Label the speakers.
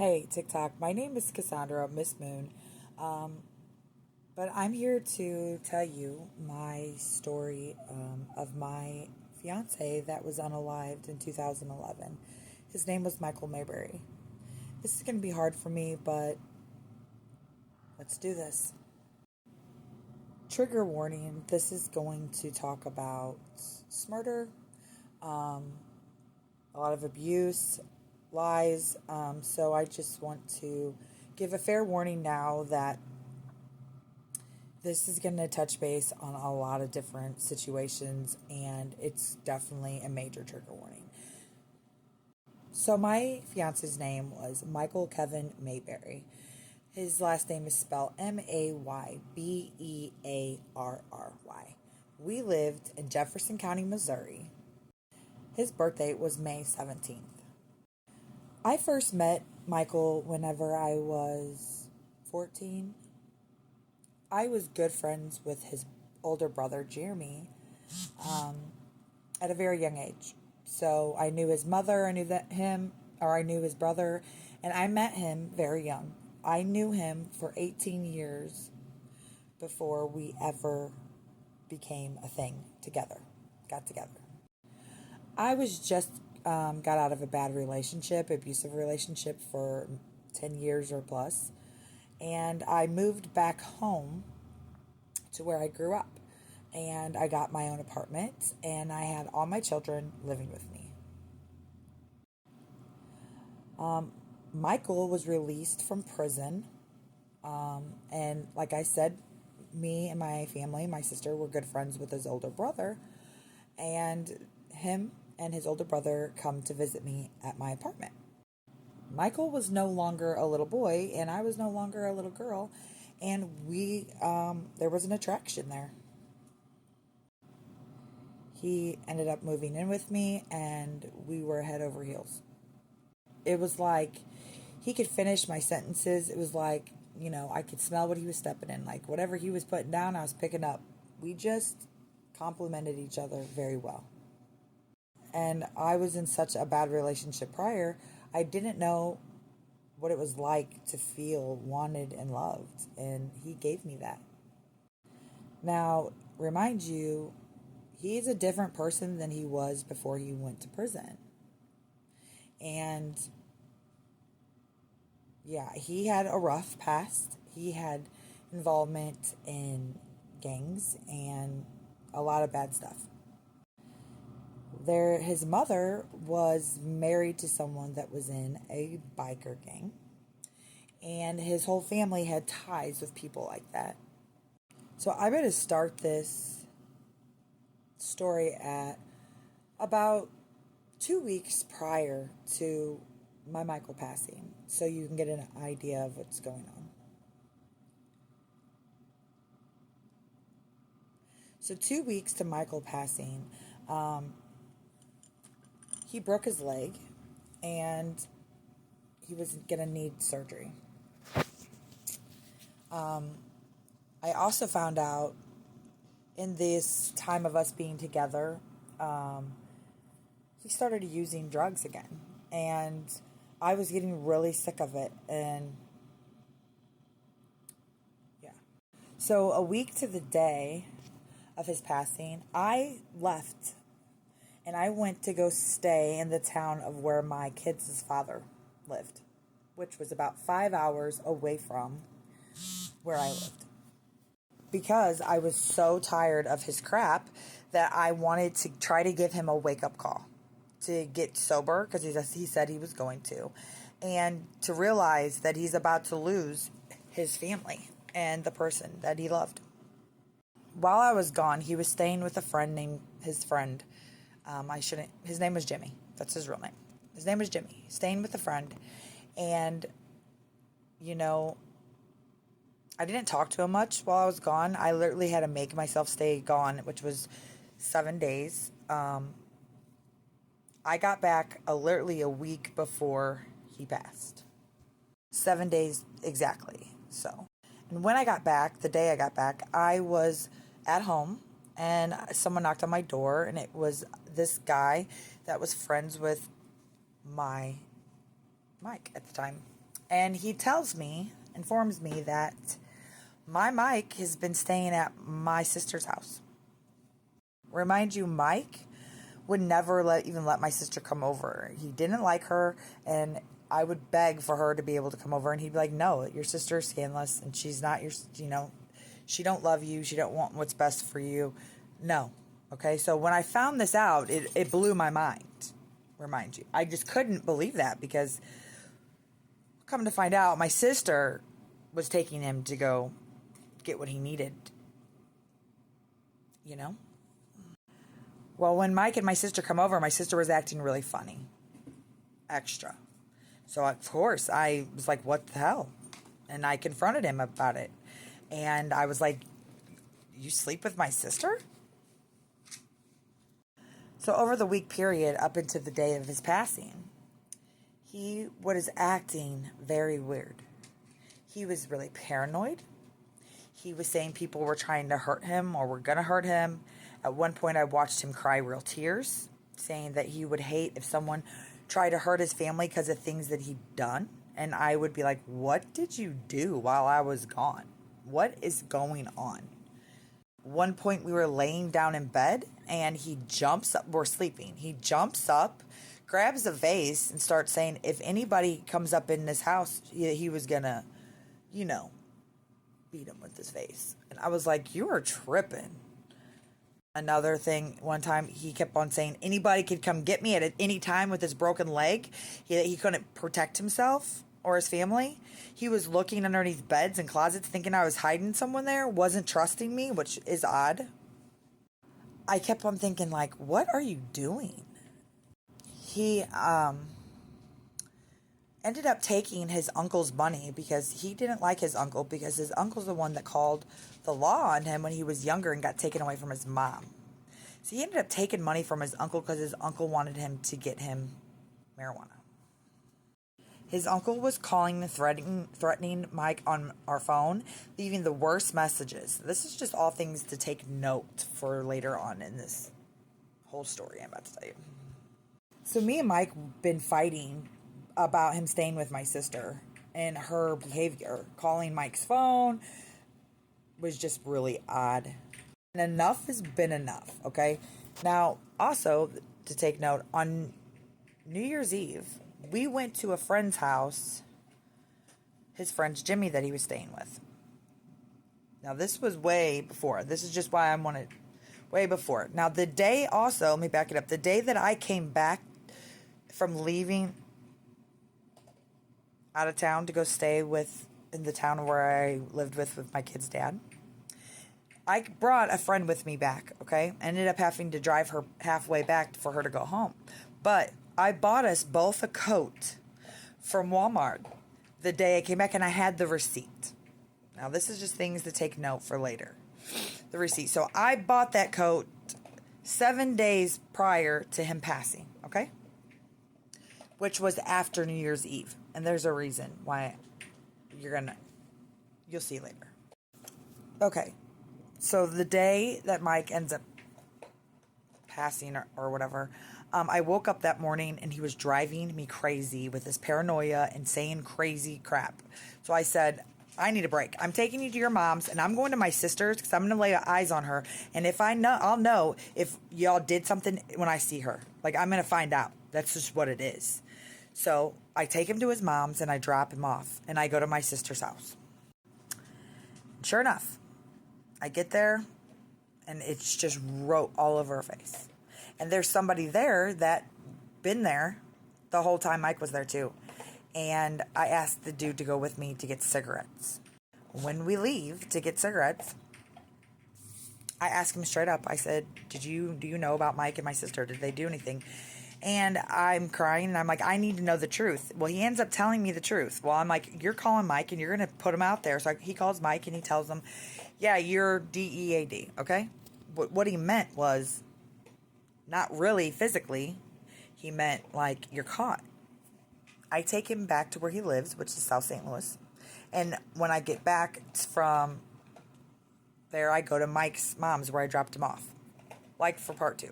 Speaker 1: Hey, TikTok. My name is Cassandra, Miss Moon. Um, but I'm here to tell you my story of my fiance that was unalived in 2011. His name was Michael Mayberry. This is going to be hard for me, but let's do this. Trigger warning, this is going to talk about murder, um, a lot of abuse, lies. So I just want to give a fair warning now that this is going to touch base on a lot of different situations, and it's definitely a major trigger warning. So, my fiance's name was Michael Kevin Mayberry. His last name is spelled Maybearry. We lived in Jefferson County, Missouri. His birthday was May 17th. I first met Michael whenever I was 14. I was good friends with his older brother, Jeremy, um, at a very young age. So I knew his mother, I knew his brother, and I met him very young. I knew him for 18 years before we ever became a thing together, got together. I was just got out of a bad relationship, abusive relationship for 10 years or plus, and I moved back home to where I grew up. And I got my own apartment, and I had all my children living with me. Michael was released from prison, and like I said, me and my family, my sister, were good friends with his older brother, and him and his older brother come to visit me at my apartment. Michael was no longer a little boy, and I was no longer a little girl, and there was an attraction there. He ended up moving in with me, and we were head over heels. It was like he could finish my sentences. It was like, I could smell what he was stepping in. Like whatever he was putting down, I was picking up. We just complemented each other very well. And I was in such a bad relationship prior, I didn't know what it was like to feel wanted and loved. And he gave me that. Now, remind you, he's a different person than he was before he went to prison. And yeah, he had a rough past. He had involvement in gangs and a lot of bad stuff. His mother was married to someone that was in a biker gang, and his whole family had ties with people like that. So I'm going to start this story at about 2 weeks prior to my Michael passing, so you can get an idea of what's going on. So 2 weeks to Michael passing, he broke his leg, and he was going to need surgery. I also found out in this time of us being together, he started using drugs again. And I was getting really sick of it. And yeah. So a week to the day of his passing, I left and I went to go stay in the town of where my kids' father lived, which was about 5 hours away from where I lived. Because I was so tired of his crap that I wanted to try to give him a wake-up call to get sober, because he said he was going to, and to realize that he's about to lose his family and the person that he loved. While I was gone, he was staying with a friend named his name was Jimmy. That's his real name. His name was Jimmy. Staying with a friend, and, I didn't talk to him much while I was gone. I literally had to make myself stay gone, which was 7 days. I got back literally a week before he passed. 7 days exactly. So, and when I got back, the day I got back, I was at home, and someone knocked on my door, and it was this guy that was friends with my Mike at the time. And he informs me that my Mike has been staying at my sister's house. Remind you, Mike would never even let my sister come over. He didn't like her, and I would beg for her to be able to come over, and he'd be like, no, your sister's skinless, and she's not she don't love you, she don't want what's best for you. No. Okay, so when I found this out, it blew my mind. Remind you. I just couldn't believe that, because come to find out, my sister was taking him to go get what he needed. You know? Well, when Mike and my sister come over, my sister was acting really funny. Extra. So, of course, I was like, what the hell? And I confronted him about it. And I was like, you sleep with my sister? So over the week period up into the day of his passing, he was acting very weird. He was really paranoid. He was saying people were trying to hurt him or were going to hurt him. At one point, I watched him cry real tears, saying that he would hate if someone tried to hurt his family because of things that he'd done. And I would be like, what did you do while I was gone? What is going on? One point we were laying down in bed and he jumps up. We're sleeping. He jumps up, grabs a vase and starts saying, if anybody comes up in this house, he was going to, beat him with this vase. And I was like, you are tripping. Another thing, one time he kept on saying anybody could come get me at any time with his broken leg. He couldn't protect himself or his family. He was looking underneath beds and closets thinking I was hiding someone there, wasn't trusting me, which is odd. I kept on thinking, like, what are you doing? He ended up taking his uncle's money because he didn't like his uncle, because his uncle's the one that called the law on him when he was younger and got taken away from his mom. So he ended up taking money from his uncle because his uncle wanted him to get him marijuana. His uncle was calling and threatening Mike on our phone, leaving the worst messages. This is just all things to take note for later on in this whole story I'm about to tell you. So me and Mike been fighting about him staying with my sister, and her behavior, calling Mike's phone, was just really odd. And enough has been enough, okay? Now, also, to take note, on New Year's Eve, we went to a friend's house, his friend's Jimmy that he was staying with. Now, this was way before. This is just why I wanted way before. Now, the day also, let me back it up. The day that I came back from leaving out of town to go stay in the town where I lived with my kid's dad, I brought a friend with me back, okay? Ended up having to drive her halfway back for her to go home. But I bought us both a coat from Walmart the day I came back, and I had the receipt. Now, this is just things to take note for later. The receipt. So I bought that coat 7 days prior to him passing, okay? Which was after New Year's Eve. And there's a reason why you'll see later. Okay. So the day that Mike ends up passing or whatever, I woke up that morning and he was driving me crazy with his paranoia and saying crazy crap. So I said, I need a break. I'm taking you to your mom's and I'm going to my sister's because I'm going to lay eyes on her. And if I know, I'll know if y'all did something when I see her. Like, I'm going to find out. That's just what it is. So I take him to his mom's and I drop him off and I go to my sister's house. Sure enough, I get there and it's just wrote all over her face. And there's somebody there that been there the whole time Mike was there too. And I asked the dude to go with me to get cigarettes. When we leave to get cigarettes, I asked him straight up. I said, do you know about Mike and my sister? Did they do anything? And I'm crying and I'm like, I need to know the truth. Well, he ends up telling me the truth. Well, I'm like, you're calling Mike and you're going to put him out there. So he calls Mike and he tells him, yeah, you're DEAD, okay? But what he meant was not really physically. He meant like, you're caught. I take him back to where he lives, which is South St. Louis. And when I get back from there, I go to Mike's mom's where I dropped him off, like for part 2.